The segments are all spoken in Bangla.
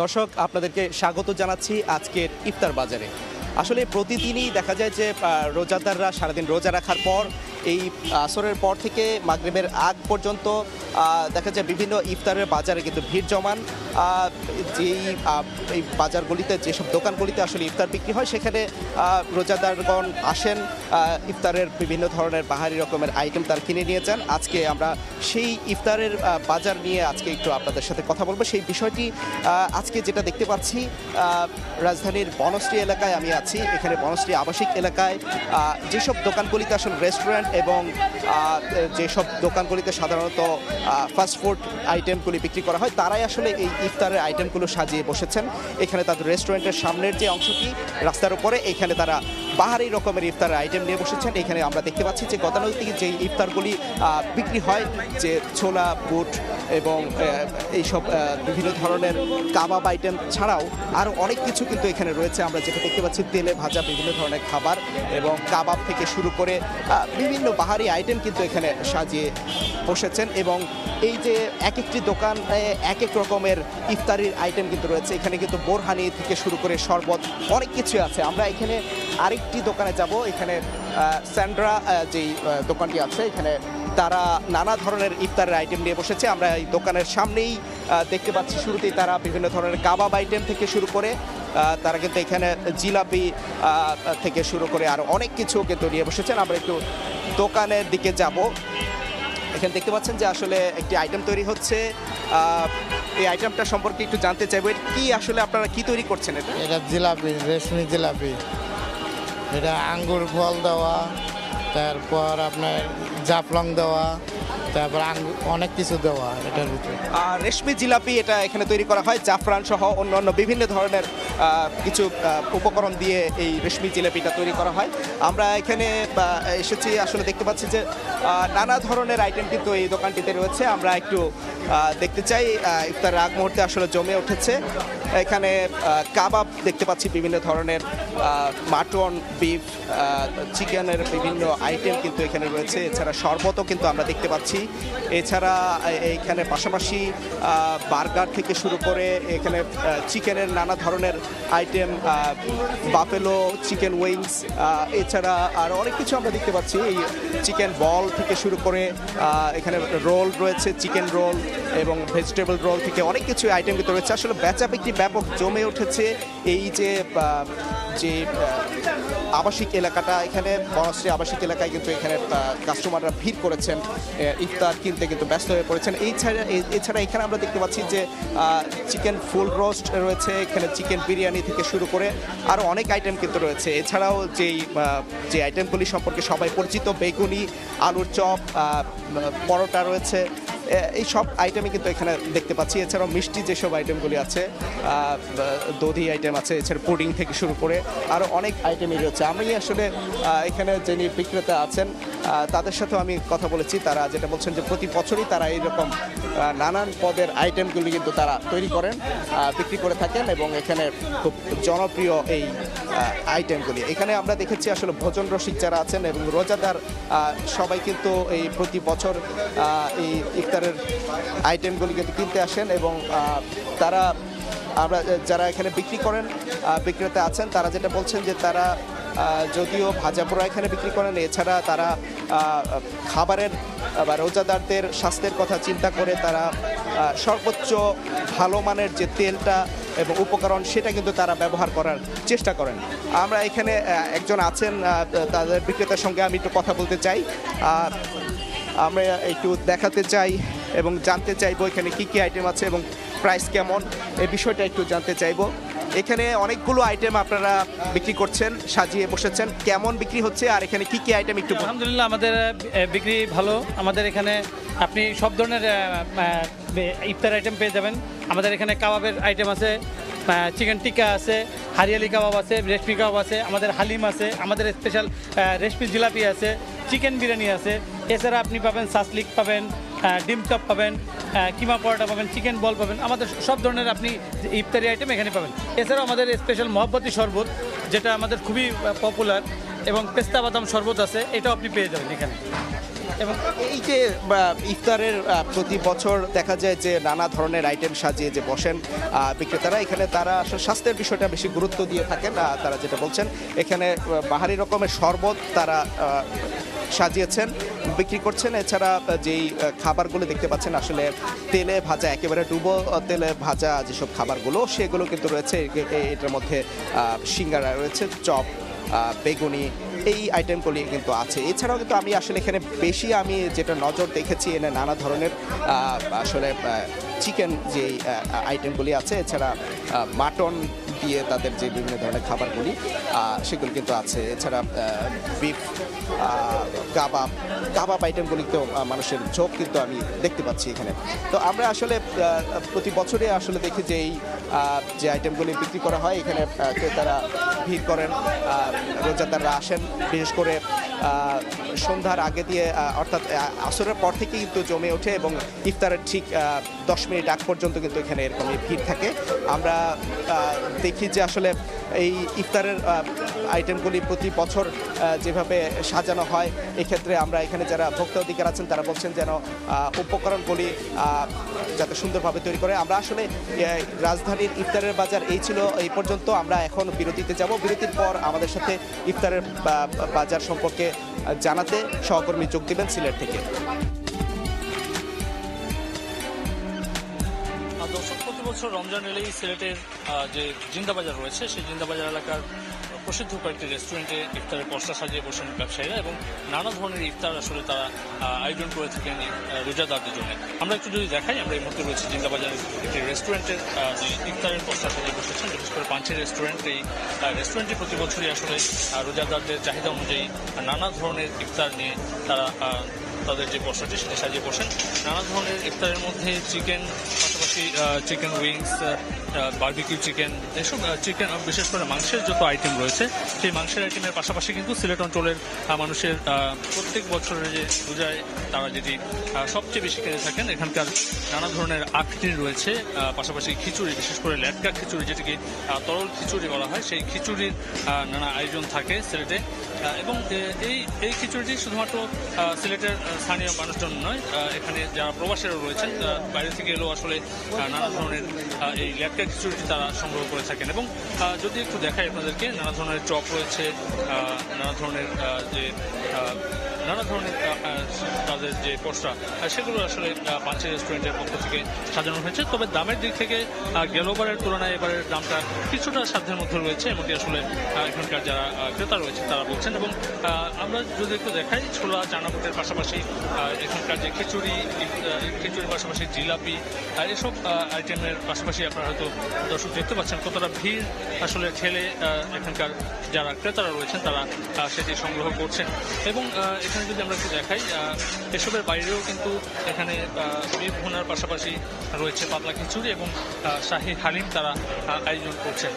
দর্শক আপনাদেরকে স্বাগত জানাচ্ছি আজকের ইফতার বাজারে। আসলে প্রতিদিনই দেখা যায় যে রোজাদাররা সারাদিন রোজা রাখার পর এই আসরের পর থেকে মাগরিবের আগ পর্যন্ত দেখা যায় বিভিন্ন ইফতারের বাজারে কিন্তু ভিড় জমান। এই বাজারগুলিতে যেসব দোকানগুলিতে আসলে ইফতার বিক্রি হয় সেখানে রোজাদারগণ আসেন, ইফতারের বিভিন্ন ধরনের বাহারি রকমের আইটেম তারা কিনে নিয়ে যান। আজকে আমরা সেই ইফতারের বাজার নিয়ে আজকে একটু আপনাদের সাথে কথা বলবো। সেই বিষয়টি আজকে যেটা দেখতে পাচ্ছি, রাজধানীর বনশ্রী এলাকায় আমি আছি। এখানে বনশ্রী আবাসিক এলাকায় যেসব দোকানগুলিতে আসলে রেস্টুরেন্ট এবং যেসব দোকানগুলিতে সাধারণত ফাস্টফুড আইটেমগুলি বিক্রি করা হয় তারাই আসলে এই ইফতারের আইটেমগুলো সাজিয়ে বসেছেন। এখানে তাদের রেস্টুরেন্টের সামনের যে অংশটি রাস্তার উপরে, এখানে তারা বাহারি রকমের ইফতারের আইটেম নিয়ে বসেছেন। এখানে আমরা দেখতে পাচ্ছি যে গতানুগতিক যে ইফতারগুলি বিক্রি হয়, যে ছোলা বুট এবং এইসব বিভিন্ন ধরনের কাবাব আইটেম ছাড়াও আরও অনেক কিছু কিন্তু এখানে রয়েছে। আমরা যেটা দেখতে পাচ্ছি তেলে ভাজা বিভিন্ন ধরনের খাবার এবং কাবাব থেকে শুরু করে বিভিন্ন বাহারি আইটেম কিন্তু এখানে সাজিয়ে বসেছেন। এবং এই যে এক একটি দোকান এক এক রকমের ইফতারির আইটেম কিন্তু রয়েছে। এখানে কিন্তু বোরহানি থেকে শুরু করে শরবত অনেক কিছু আছে। আমরা এখানে আরেকটি দোকানে যাব। এখানে স্যান্ড্রা যেই দোকানটি আছে, এখানে তারা নানা ধরনের ইফতারের আইটেম নিয়ে বসেছে। আমরা এই দোকানের সামনেই দেখতে পাচ্ছি শুরুতেই তারা বিভিন্ন ধরনের কাবাব আইটেম থেকে শুরু করে তারা কিন্তু এখানে জিলাপি থেকে শুরু করে আরও অনেক কিছু কিন্তু নিয়ে বসেছেন। আমরা একটু দোকানের দিকে যাব। এখানে দেখতে পাচ্ছেন যে আসলে একটি আইটেম তৈরি হচ্ছে। এই আইটেমটা সম্পর্কে একটু জানতে চাইবো, কি আসলে আপনারা কি তৈরি করছেন? এটা জিলাপি, রেশমি জিলাপি। এটা আঙ্গুর ফল দেওয়া, তারপর আপনার জাফলং দেওয়া, তারপর অনেক কিছু দেওয়া এটার ভিতরে। আর রেশমি জিলাপি এটা এখানে তৈরি করা হয় জাফরান সহ অন্যান্য বিভিন্ন ধরনের কিছু উপকরণ দিয়ে এই রেশমি জিলাপিটা তৈরি করা হয়। আমরা এখানে এসেছি, আসলে দেখতে পাচ্ছি যে নানা ধরনের আইটেম কিন্তু এই দোকানটিতে রয়েছে। আমরা একটু দেখতে চাই। ইফতারের আগ মুহূর্তে আসলে জমে উঠেছে। এখানে কাবাব দেখতে পাচ্ছি বিভিন্ন ধরনের, মাটন, বিফ, চিকেনের বিভিন্ন আইটেম কিন্তু এখানে রয়েছে। এছাড়া শরবতও কিন্তু আমরা দেখতে পাচ্ছি। এছাড়া এইখানে পাশাপাশি বার্গার থেকে শুরু করে এখানে চিকেনের নানা ধরনের আইটেম, বাফেলো চিকেন উইংস, এছাড়া আর অনেক কিছু আমরা দেখতে পাচ্ছি। এই চিকেন বল থেকে শুরু করে এখানে রোল রয়েছে, চিকেন রোল এবং ভেজিটেবল রোল থেকে অনেক কিছু আইটেম কিন্তু রয়েছে। আসলে বেচা বিক্রি ব্যাপক জমে উঠেছে। এই যে আবাসিক এলাকাটা, এখানে বনশ্রী আবাসিক এলাকায় কিন্তু এখানে কাস্টমাররা ভিড় করেছেন, ইফতার কিনতে কিন্তু ব্যস্ত হয়ে পড়েছেন। এছাড়া এখানে আমরা দেখতে পাচ্ছি যে চিকেন ফুল রোস্ট রয়েছে, এখানে চিকেন বিরিয়ানি থেকে শুরু করে আরও অনেক আইটেম কিন্তু রয়েছে। এছাড়াও যে আইটেমগুলি সম্পর্কে সবাই পরিচিত, বেগুনি, আলুর চপ, পরোটা রয়েছে, এই সব আইটেমই কিন্তু এখানে দেখতে পাচ্ছি। এছাড়াও মিষ্টি যেসব আইটেমগুলি আছে, দধি আইটেম আছে, এছাড়া পুডিং থেকে শুরু করে আরও অনেক আইটেমই রয়েছে। আমি আসলে এখানে যিনি বিক্রেতা আছেন তাদের সাথেও আমি কথা বলেছি। তারা যেটা বলছেন যে প্রতি বছরই তারা এইরকম নানান পদের আইটেমগুলি কিন্তু তারা তৈরি করেন, বিক্রি করে থাকেন এবং এখানে খুব জনপ্রিয় এই আইটেমগুলি। এখানে আমরা দেখেছি আসলে ভোজন রসিক যারা আছেন এবং রোজাদার সবাই কিন্তু এই প্রতি বছর এই ইফতারের আইটেমগুলি কিন্তু কিনতে আসেন এবং তারা আমরা যারা এখানে বিক্রি করেন বিক্রেতা আছেন তারা যেটা বলছেন যে তারা যদিও ভাজা পোড়া এখানে বিক্রি করেন, এছাড়া তারা খাবারের বা রোজাদারদের স্বাস্থ্যের কথা চিন্তা করে তারা সর্বোচ্চ ভালো মানের যে তেলটা এবং উপকরণ সেটা কিন্তু তারা ব্যবহার করার চেষ্টা করেন। আমরা এখানে একজন আছেন, তাদের বিক্রেতার সঙ্গে আমি একটু কথা বলতে চাই। আমরা একটু দেখাতে চাই এবং জানতে চাইবো এখানে কী কী আইটেম আছে এবং প্রাইস কেমন, এই বিষয়টা একটু জানতে চাইবো। এখানে অনেকগুলো আইটেম আপনারা বিক্রি করছেন, সাজিয়ে বসেছেন, কেমন বিক্রি হচ্ছে আর এখানে কী কী আইটেম একটু? আলহামদুলিল্লাহ, আমাদের বিক্রি ভালো। আমাদের এখানে আপনি সব ধরনের ইফতার আইটেম পেয়ে যাবেন। আমাদের এখানে কাবাবের আইটেম আছে, চিকেন টিক্কা আছে, হারিয়ালি কাবাব আছে, রেশমি কাবাব আছে, আমাদের হালিম আছে, আমাদের স্পেশাল রেশমি জিলাপি আছে, চিকেন বিরিয়ানি আছে। এছাড়া আপনি পাবেন সাসলিক পাবেন, ডিম চপ পাবেন, কিমা পরোটা পাবেন, চিকেন বল পাবেন। আমাদের সব ধরনের আপনি ইফতারি আইটেম এখানে পাবেন। এছাড়াও আমাদের স্পেশাল মহব্বতী শরবত, যেটা আমাদের খুবই পপুলার, এবং পেস্তা বাদাম শরবত আছে, এটাও আপনি পেয়ে যাবেন এখানে। এবং এই যে ইফতারের প্রতি বছর দেখা যায় যে নানা ধরনের আইটেম সাজিয়ে যে বসেন বিক্রেতারা, এখানে তারা আসলে স্বাস্থ্যের বিষয়টা বেশি গুরুত্ব দিয়ে থাকেন। তারা যেটা বলছেন, এখানে বাহারি রকমের শরবত তারা সাজিয়েছেন, বিক্রি করছেন। এছাড়া যেই খাবারগুলো দেখতে পাচ্ছেন আসলে তেলে ভাজা, একেবারে ডুবো তেলে ভাজা যেসব খাবারগুলো, সেগুলো কিন্তু রয়েছে। এটার মধ্যে সিঙ্গারা রয়েছে, চপ, বেগুনি, এই আইটেমগুলি কিন্তু আছে। এছাড়াও কিন্তু আমি আসলে এখানে বেশি আমি যেটা নজর দেখেছি, এনে নানা ধরনের আসলে চিকেন যে আইটেমগুলি আছে, এছাড়া মাটন দিয়ে তাদের যে বিভিন্ন ধরনের খাবারগুলি সেগুলো কিন্তু আছে। এছাড়া বিফ, কাবাব আইটেমগুলিতেও মানুষের ঝোঁক কিন্তু আমি দেখতে পাচ্ছি এখানে। তো আমরা আসলে প্রতি বছরে আসলে দেখি যে এই যে আইটেমগুলি বিক্রি করা হয়, এখানে ক্রেতারা ভিড় করেন, রোজাদাররা আসেন। বিশেষ করে সন্ধ্যার আগে দিয়ে অর্থাৎ আসরের পর থেকে কিন্তু জমে ওঠে এবং ইফতারের ঠিক 10 মিনিট আগ পর্যন্ত কিন্তু এখানে এরকমই ভিড় থাকে। আমরা দেখি যে আসলে এই ইফতারের আইটেমগুলি প্রতি বছর যেভাবে সাজানো হয়, এক্ষেত্রে আমরা এখানে যারা ভোক্তা অধিকার আছেন তারা বলছেন যেন উপকরণগুলি যাতে সুন্দরভাবে তৈরি করে। আমরা আসলে রাজধানীর ইফতারের বাজার এই ছিল এই পর্যন্ত। আমরা এখন বিরতিতে যাব। বিরতির পর আমাদের সাথে ইফতারের বাজার সম্পর্কে জানাতে সহকর্মী যোগ দেবেন সিলেট থেকে। দর্শক, প্রতি বছর রমজান এলেই সিলেটের যে জিন্দাবাজার রয়েছে, সেই জিন্দাবাজার এলাকার প্রসিদ্ধ কয়েকটি রেস্টুরেন্টে ইফতারের পসরা সাজিয়ে বসেন ব্যবসায়ীরা এবং নানা ধরনের ইফতার আসলে তারা আয়োজন করে থাকেন রোজাদারদের জন্য। আমরা একটু যদি দেখাই, আমরা এই মুহূর্তে রয়েছে জিন্দাবাজারের একটি রেস্টুরেন্টের যে ইফতারের পসরা সাজিয়ে বসেছেন, বিশেষ করে পাঞ্চের রেস্টুরেন্ট। এই রেস্টুরেন্টটি প্রতি বছরই আসলে রোজাদারদের চাহিদা অনুযায়ী নানা ধরনের ইফতার নিয়ে তারা তাদের যে পসরাটি সেটা সাজিয়ে বসেন। নানা ধরনের ইফতারের মধ্যে চিকেন, পাশাপাশি চিকেন উইংস, বারবিকিউ চিকেন, এসব চিকেন, বিশেষ করে মাংসের যত আইটেম রয়েছে, সেই মাংসের আইটেমের পাশাপাশি কিন্তু সিলেট অঞ্চলের মানুষের প্রত্যেক বছরের যে রোজায় তারা যেটি সবচেয়ে বেশি খেতে থাকেন, এখানকার নানা ধরনের আকৃতির রয়েছে। পাশাপাশি খিচুড়ি, বিশেষ করে ল্যাটকা খিচুড়ি, যেটিকে তরল খিচুড়ি বলা হয়, সেই খিচুড়ির নানা আয়োজন থাকে সিলেটে। এবং এই খিচুড়িটি শুধুমাত্র সিলেটের স্থানীয় মানুষজন নয়, এখানে যারা প্রবাসীরা রয়েছেন বাইরে থেকে এলেও আসলে নানা ধরনের এই ল্যাটকা খিচুড়িটি তারা সংগ্রহ করে থাকেন। এবং যদি একটু দেখাই আপনাদেরকে, নানা ধরনের চপ রয়েছে, নানা ধরনের তাদের যে পসরা, সেগুলো আসলে পাঞ্চের রেস্টুরেন্টের পক্ষ থেকে সাজানো হয়েছে। তবে দামের দিক থেকে গেলোবারের তুলনায় এবারের দামটা কিছুটা সাধ্যের মধ্যে রয়েছে, এমনকি আসলে এখানকার যারা ক্রেতা রয়েছে তারা বলছেন। এবং আমরা যদি একটু দেখাই, ছোলা চানাপুটের পাশাপাশি এখানকার যে খিচুড়ির পাশাপাশি জিলাপি, এসব আইটেমের পাশাপাশি আপনারা হয়তো দর্শক দেখতে পাচ্ছেন কতটা ভিড় আসলে ঠেলে এখানকার যারা ক্রেতারা রয়েছেন তারা সেটি সংগ্রহ করছেন। এবং এখানে যদি আমরা একটু দেখাই, এসবের বাইরেও কিন্তু এখানে বিফ ভুনার পাশাপাশি রয়েছে পাতলা খিচুড়ি এবং শাহী হালিম তারা আয়োজন করছেন।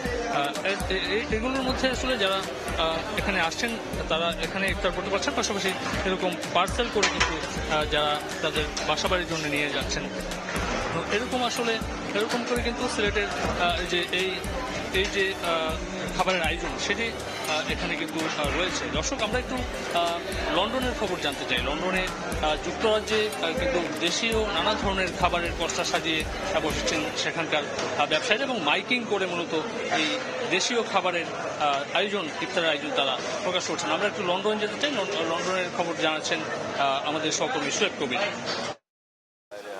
এগুলোর মধ্যে আসলে যারা এখানে আসছেন তারা এখানে ইফতার করতে পারছেন, পাশাপাশি এরকম পার্সেল করে কিন্তু যারা তাদের বাসাবাড়ির জন্য নিয়ে যাচ্ছেন। এরকম করে কিন্তু সিলেটের যে এই যে খাবারের আয়োজন সেটি এখানে কিন্তু রয়েছে। দর্শক, আমরা একটু লন্ডনের খবর জানতে চাই। লন্ডনে যুক্তরাজ্যে কিন্তু দেশীয় নানা ধরনের খাবারের পসরা সাজিয়ে বসেছেন সেখানকার ব্যবসায়ীরা এবং মাইকিং করে মূলত এই দেশীয় খাবারের আয়োজন, ইফতারের আয়োজন তারা প্রকাশ করছেন। আমরা একটু লন্ডন যেতে চাই। লন্ডনের খবর জানাচ্ছেন আমাদের সহকর্মী শোয়েব কবির।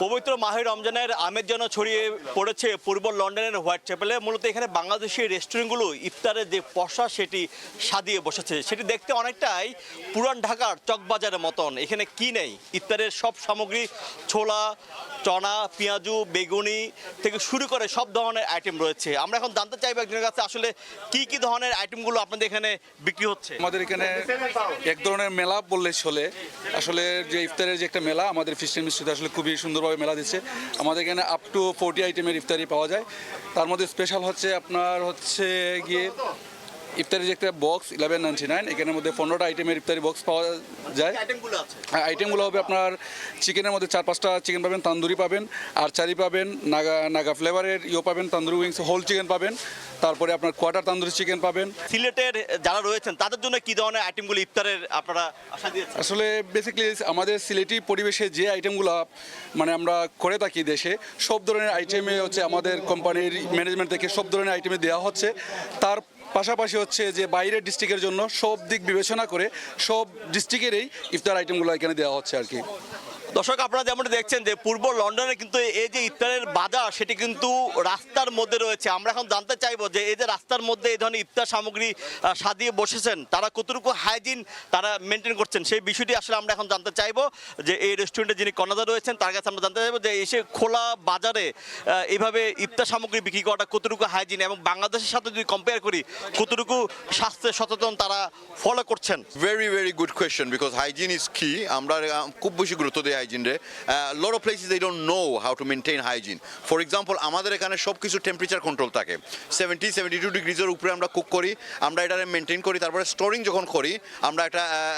পবিত্র মাহে রমজানের আমেজ যেন ছড়িয়ে পড়েছে পূর্ব লন্ডনের হোয়াইট চ্যাপেলে। মূলত এখানে বাংলাদেশি রেস্টুরেন্টগুলো ইফতারের যে পসরা সেটি সাজিয়ে বসেছে, সেটি দেখতে অনেকটাই পুরান ঢাকার চকবাজারের মতন। এখানে কি নেই, ইফতারের সব সামগ্রী, ছোলা, চনা, পেঁয়াজু, বেগুনি থেকে শুরু করে সব ধরনের আইটেম রয়েছে। আমরা এখন জানতে চাইবো একজনের কাছে আসলে কি ধরনের আইটেমগুলো আপনাদের এখানে বিক্রি হচ্ছে। আমাদের এখানে এক ধরনের মেলা বললে চলে। আসলে যে ইফতারের যে একটা মেলা, আমাদের ফিস্টেন মিস্ট্রিতে আসলে খুবই সুন্দরভাবে মেলা দিচ্ছে। আমাদের এখানে আপ টু 40 আইটেমের ইফতারি পাওয়া যায়। তার মধ্যে স্পেশাল হচ্ছে আপনার গিয়ে ইফতারের যে একটা বক্স 1199, এখানের মধ্যে 15টা আইটেমের ইফতারি বক্স পাওয়া যায়। আইটেমগুলো আছে আইটেমগুলো হবে আপনার চিকেনের মধ্যে 4-5টা চিকেন পাবেন, তান্দুরি পাবেন, আরচারি পাবেন, নাগা ফ্লেভারের পাবেন, তান্দুরি উইংস হোল চিকেন পাবেন, তারপরে আপনার কোয়ার্টার তান্দুরি চিকেন পাবেন। সিলেটের যারা রয়েছেন তাদের জন্য কি ধরনের আইটেমগুলো ইফতারের আপনারা আশা দিয়েছেন? আসলে বেসিক্যালি আমাদের সিলেটি পরিবেশে যে আইটেমগুলো মানে আমরা করে থাকি দেশে, সব ধরনের আইটেমে হচ্ছে আমাদের কোম্পানির ম্যানেজমেন্ট থেকে সব ধরনের আইটেমে দেওয়া হচ্ছে। তার পাশাপাশি হচ্ছে যে বাইরের ডিস্ট্রিক্টের জন্য সব দিক বিবেচনা করে সব ডিস্ট্রিক্টেরই ইফতার আইটেমগুলো এখানে দেওয়া হচ্ছে আর কি। দর্শক, আপনারা যেমন দেখছেন যে পূর্ব লন্ডনে কিন্তু এই যে ইফতারের বাজার সেটি কিন্তু রাস্তার মধ্যে রয়েছে। আমরা এখন জানতে চাইবো যে এই যে রাস্তার মধ্যে এই ধরনের ইফতার সামগ্রী সাজিয়ে বসেছেন, তারা কতটুকু হাইজিন তারা মেনটেন করছেন সেই বিষয়টি আসলে আমরা এখন জানতে চাইবো। যে এই রেস্টুরেন্টে যিনি কর্ণধার রয়েছেন তার কাছে আমরা জানতে চাইবো যে এসে খোলা বাজারে এইভাবে ইফতার সামগ্রী বিক্রি করাটা কতটুকু হাইজিন এবং বাংলাদেশের সাথে যদি কম্পেয়ার করি কতটুকু স্বাস্থ্য সচেতন তারা ফলো করছেন। Very good question because hygiene is key. আমরা খুব বেশি গুরুত্ব দেই hygiene রে. Lot of places they don't know how to maintain hygiene. For example, আমাদের এখানে সবকিছু টেম্পারেচার কন্ট্রোল থাকে। 70-72 ডিগ্রিজের উপরে আমরা কুক করি, আমরা এটা মেনটেন করি, তারপরে স্টোরিং যখন করি আমরা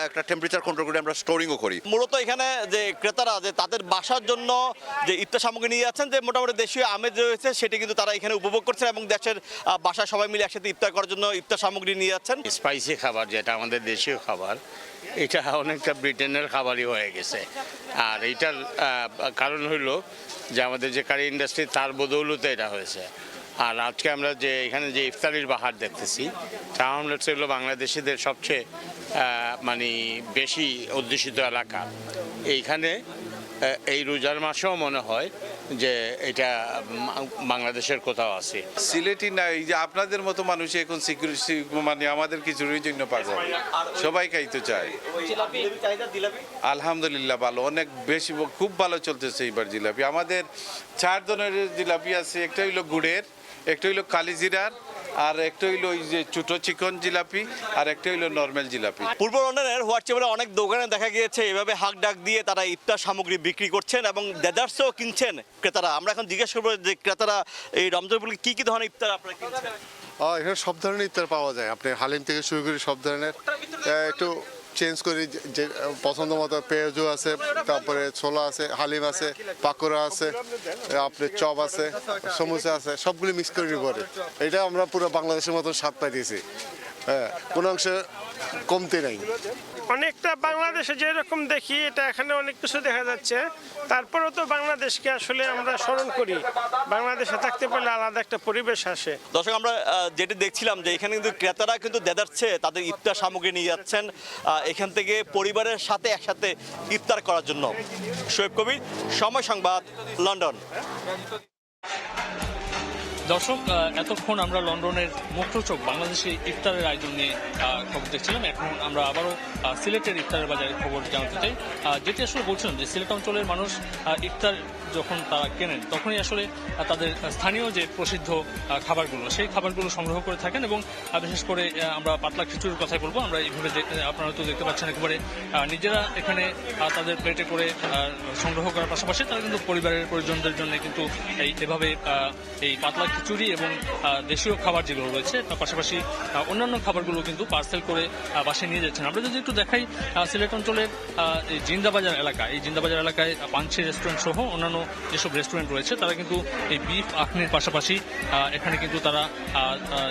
একটা টেম্পারেচার কন্ট্রোল করে আমরা স্টোরিংও করি। মূলত এখানে যে ক্রেতারা যে তাদের বাসার জন্য যে ইফতার সামগ্রী নিয়ে যাচ্ছেন, যে মোটামুটি দেশীয় আমেজ রয়েছে সেটি কিন্তু তারা এখানে উপভোগ করছেন এবং দেশের বাসায় সবাই মিলে একসাথে ইফতার করার জন্য ইফতার সামগ্রী নিয়ে যাচ্ছেন। স্পাইসি খাবার যেটা আমাদের দেশীয় খাবার, এটা অনেকটা ব্রিটেনের খাবারই হয়ে গেছে। আর এইটার কারণ হইল যে আমাদের যে কারি ইন্ডাস্ট্রি তার বদৌলতে এটা হয়েছে। আর আজকে আমরা যে এখানে যে ইফতারির বাহার দেখতেছি, টাউন হামলেটস হলো বাংলাদেশিদের সবচেয়ে মানে বেশি অধ্যুষিত এলাকা। এইখানে এই রোজার মাসেও মনে হয় যে এটা বাংলাদেশের কোথাও আছে। সিলেটি না, এই যে আপনাদের মতো মানুষ এখন সিকিউরিটি মানে আমাদের কিছুর জন্য পাগল, সবাই খাইতে চায়। আলহামদুলিল্লাহ ভালো, অনেক বেশি, খুব ভালো চলতেছে এইবার জিলাপি। আমাদের 4 ধরনের জিলাপি আছে, একটা হইলো গুড়ের, একটা হইলো কালিজিরার, আর একটা হইলো ওই যে ছোট চিকন জিলাপি, আর একটা হইলো নর্মাল জিলাপি। পূর্ব লন্ডনের হোয়াটসঅ্যাপে অনেক দোকানে দেখা গিয়েছে এভাবে হাক ডাক দিয়ে তারা ইফতার সামগ্রী বিক্রি করছেন এবং ডেজার্টসও কিনছেন ক্রেতারা। আমরা এখন জিজ্ঞেস করবো যে ক্রেতারা এই রমজান উপলক্ষে কি কি ধরনের ইফতার আপনারা কিনছেন? এখানে সব ধরনের ইফতার পাওয়া যায়, আপনি হালিম থেকে শুরু করে সব ধরনের। একটু চেঞ্জ করি, যে পছন্দ মতো পেঁয়াজু আছে, তারপরে ছোলা আছে, হালিম আছে, পাকোড়া আছে, আপনার চপ আছে, সমোসা আছে, সবগুলি মিক্স করে পরে এটা আমরা পুরো বাংলাদেশের মতো স্বাদ পাইতেছি। হ্যাঁ, কোনো অংশে কমতে নাই। অনেকটা বাংলাদেশে যেরকম দেখি এটা এখানে অনেক কিছু দেখা যাচ্ছে। তারপরেও তো বাংলাদেশকে আসলে আমরা স্মরণ করি, বাংলাদেশে থাকতে পারলে আলাদা একটা পরিবেশ আসে। দর্শক, আমরা যেটি দেখছিলাম যে এখানে কিন্তু ক্রেতারা কিন্তু দেদারছে তাদের ইফতার সামগ্রী নিয়ে যাচ্ছেন এখান থেকে পরিবারের সাথে একসাথে ইফতার করার জন্য। শোয়েব কবির, সময় সংবাদ, লন্ডন। দর্শক, এতক্ষণ আমরা লন্ডনের মুখ্য চোখ বাংলাদেশে ইফতারের আয়োজন নিয়ে খবর দেখছিলাম। এখন আমরা আবারও সিলেটের ইফতারের বাজারের খবর জানতে চাই। যেটি আসলে বলছিলাম যে সিলেট অঞ্চলের মানুষ ইফতার যখন তারা কেনেন তখনই আসলে তাদের স্থানীয় যে প্রসিদ্ধ খাবারগুলো সেই খাবারগুলো সংগ্রহ করে থাকেন এবং বিশেষ করে আমরা পাতলা খিচুড়ির কথাই বলবো। আমরা এইভাবে আপনারা তো দেখতে পাচ্ছেন একেবারে নিজেরা এখানে তাদের প্লেটে করে সংগ্রহ করার পাশাপাশি তারা কিন্তু পরিবারের পরিজনদের জন্য কিন্তু এভাবে এই পাতলা খিচুড়ি এবং দেশীয় খাবার যেগুলো রয়েছে তার পাশাপাশি অন্যান্য খাবারগুলো কিন্তু পার্সেল করে বাসায় নিয়ে যাচ্ছেন। আমরা যদি একটু দেখাই সিলেট অঞ্চলের এই জিন্দাবাজার এলাকা, এই জিন্দাবাজার এলাকায় পাঞ্চি রেস্টুরেন্ট সহ অন্যান্য যেসব রেস্টুরেন্ট রয়েছে তারা কিন্তু এই বিফ আখনির পাশাপাশি এখানে কিন্তু তারা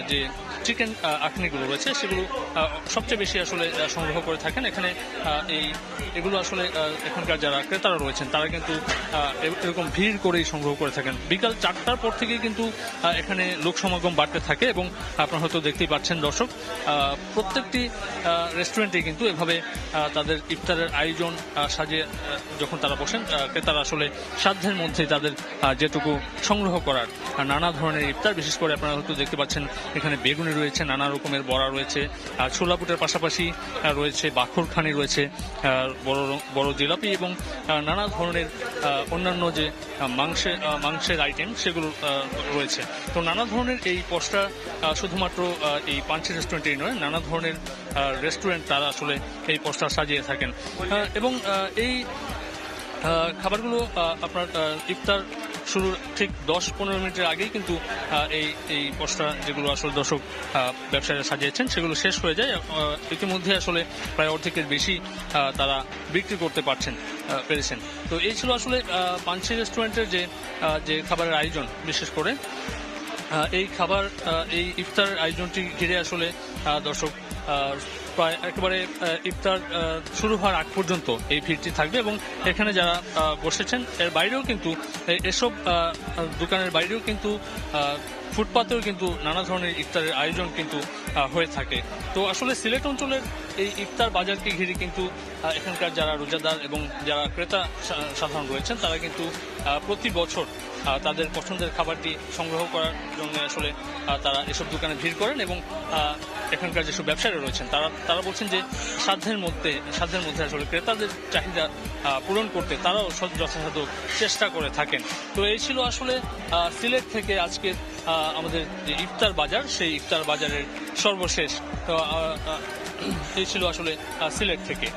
যে চিকেন আখনিগুলো রয়েছে সেগুলো সবচেয়ে বেশি আসলে সংগ্রহ করে থাকেন। এখানে এগুলো আসলে এখানকার যারা ক্রেতারা রয়েছেন তারা কিন্তু এরকম ভিড় করেই সংগ্রহ করে থাকেন। বিকাল 4টার পর থেকেই কিন্তু এখানে লোক সমাগম বাড়তে থাকে এবং আপনারা হয়তো দেখতেই পাচ্ছেন দর্শক, প্রত্যেকটি রেস্টুরেন্টে কিন্তু এভাবে তাদের ইফতারের আয়োজন সাজিয়ে যখন তারা বসেন ক্রেতারা আসলে সাধ্যের মধ্যে তাদের যেটুকু সংগ্রহ করার নানা ধরনের ইফতার, বিশেষ করে আপনারা হয়তো দেখতে পাচ্ছেন এখানে বেগুনি রয়েছে, নানা রকমের বড়া রয়েছে, ছোলা বুটের পাশাপাশি রয়েছে বাখরখানি রয়েছে, বড় জিলাপি এবং নানা ধরনের অন্যান্য যে মাংসের আইটেম সেগুলো রয়েছে। তো নানা ধরনের এই পশটা শুধুমাত্র এই পাঞ্চি রেস্টুরেন্টেই নয়, নানা ধরনের রেস্টুরেন্ট তারা আসলে এই পশটা সাজিয়ে থাকেন এবং এই খাবারগুলো আপনার ইফতার শুরুর ঠিক 10-15 মিনিটের আগেই কিন্তু এই পশরা যেগুলো আসলে দর্শক ব্যবসায়ীরা সাজিয়েছেন সেগুলো শেষ হয়ে যায়। ইতিমধ্যে আসলে প্রায় অর্ধেকের বেশি তারা বিক্রি করতে পেরেছেন। তো এই ছিল আসলে পাঞ্চি রেস্টুরেন্টের যে খাবারের আয়োজন, বিশেষ করে এই ইফতার আয়োজনটি ঘিরে আসলে দর্শক প্রায় একেবারে ইফতার শুরু হওয়ার আগ পর্যন্ত এই ভিড়টি থাকবে এবং এখানে যারা বসেছেন এর বাইরেও কিন্তু এসব দোকানের বাইরেও কিন্তু ফুটপাতেও কিন্তু নানা ধরনের ইফতারের আয়োজন কিন্তু হয়ে থাকে। তো আসলে সিলেট অঞ্চলের এই ইফতার বাজারকে ঘিরে কিন্তু এখানকার যারা রোজাদার এবং যারা ক্রেতা সাধারণ রয়েছেন তারা কিন্তু প্রতি বছর তাদের পছন্দের খাবারটি সংগ্রহ করার জন্য আসলে তারা এসব দোকানে ভিড় করেন এবং এখানকার যেসব ব্যবসায়ীরা রয়েছেন তারা বলছেন যে সাধ্যের মধ্যে আসলে ক্রেতাদের চাহিদা পূরণ করতে তারাও যথাসাধ্য চেষ্টা করে থাকেন। তো এই ছিল আসলে সিলেট থেকে আজকের আমাদের যে ইফতার বাজার, সেই ইফতার বাজারের সর্বশেষ। তো এই ছিল আসলে সিলেট থেকে।